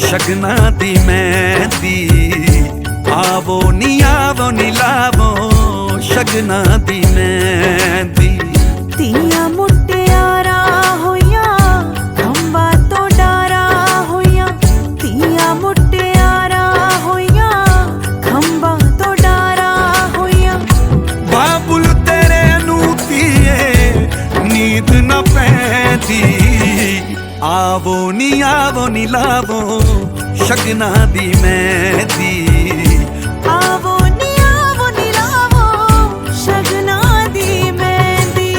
शगना दी मेहंदी आवो नी लावो शगना दी मेहंदी। तिया मुटियारा होया खंबा तो डारा होया, तिया मुटियारा होया खंबा तो डारा होया। बाबुल तेरे नू तीए नींद न पैंदी आवो नी लावो शगना दी मेहंदी। आवो नी लावो शगना दी मेहंदी।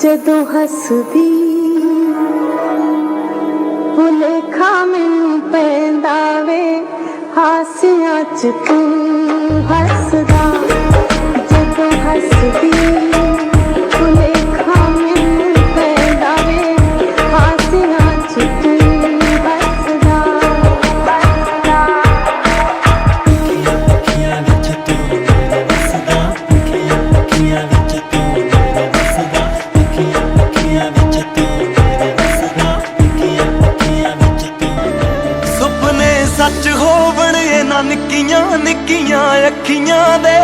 जदों हसदी भुलेखा मैनू पैंदा वे हासियां च तू हसदा। जदों हसदी भुलेखा मैनू पैंदा वे हासियां च तू हसदा। अखियां विच तू मेरे वसदा, अखियां विच तू मेरे वसदा, अखियां विच तू मेरे वसदा, अखियां विच तू। सुपने सच होवण इन्हां निक्कियां निक्कियां अखियां दे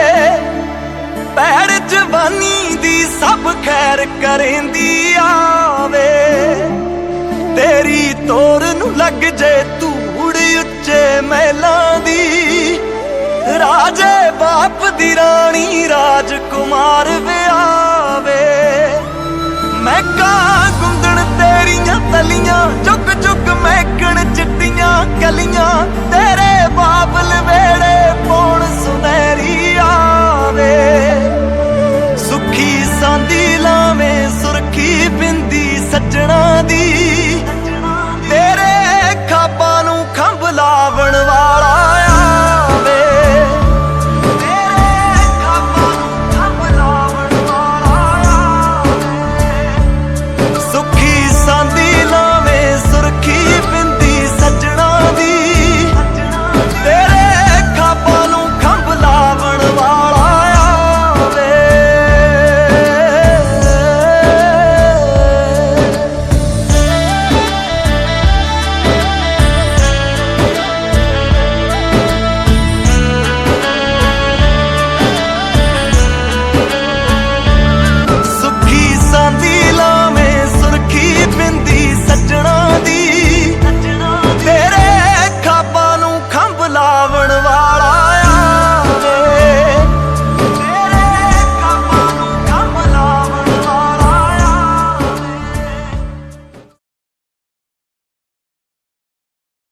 पैर जवानी दी सब खैर करेंदी आवे। तेरी तोर नू लग जे धूड़ उच्चे महलां दी राजे बाप दी रानी राजकुमार विआवे। मैं कां गुंदण तेरियां तलियां चुक चुक महकण चिट्टियां कलियां तेरे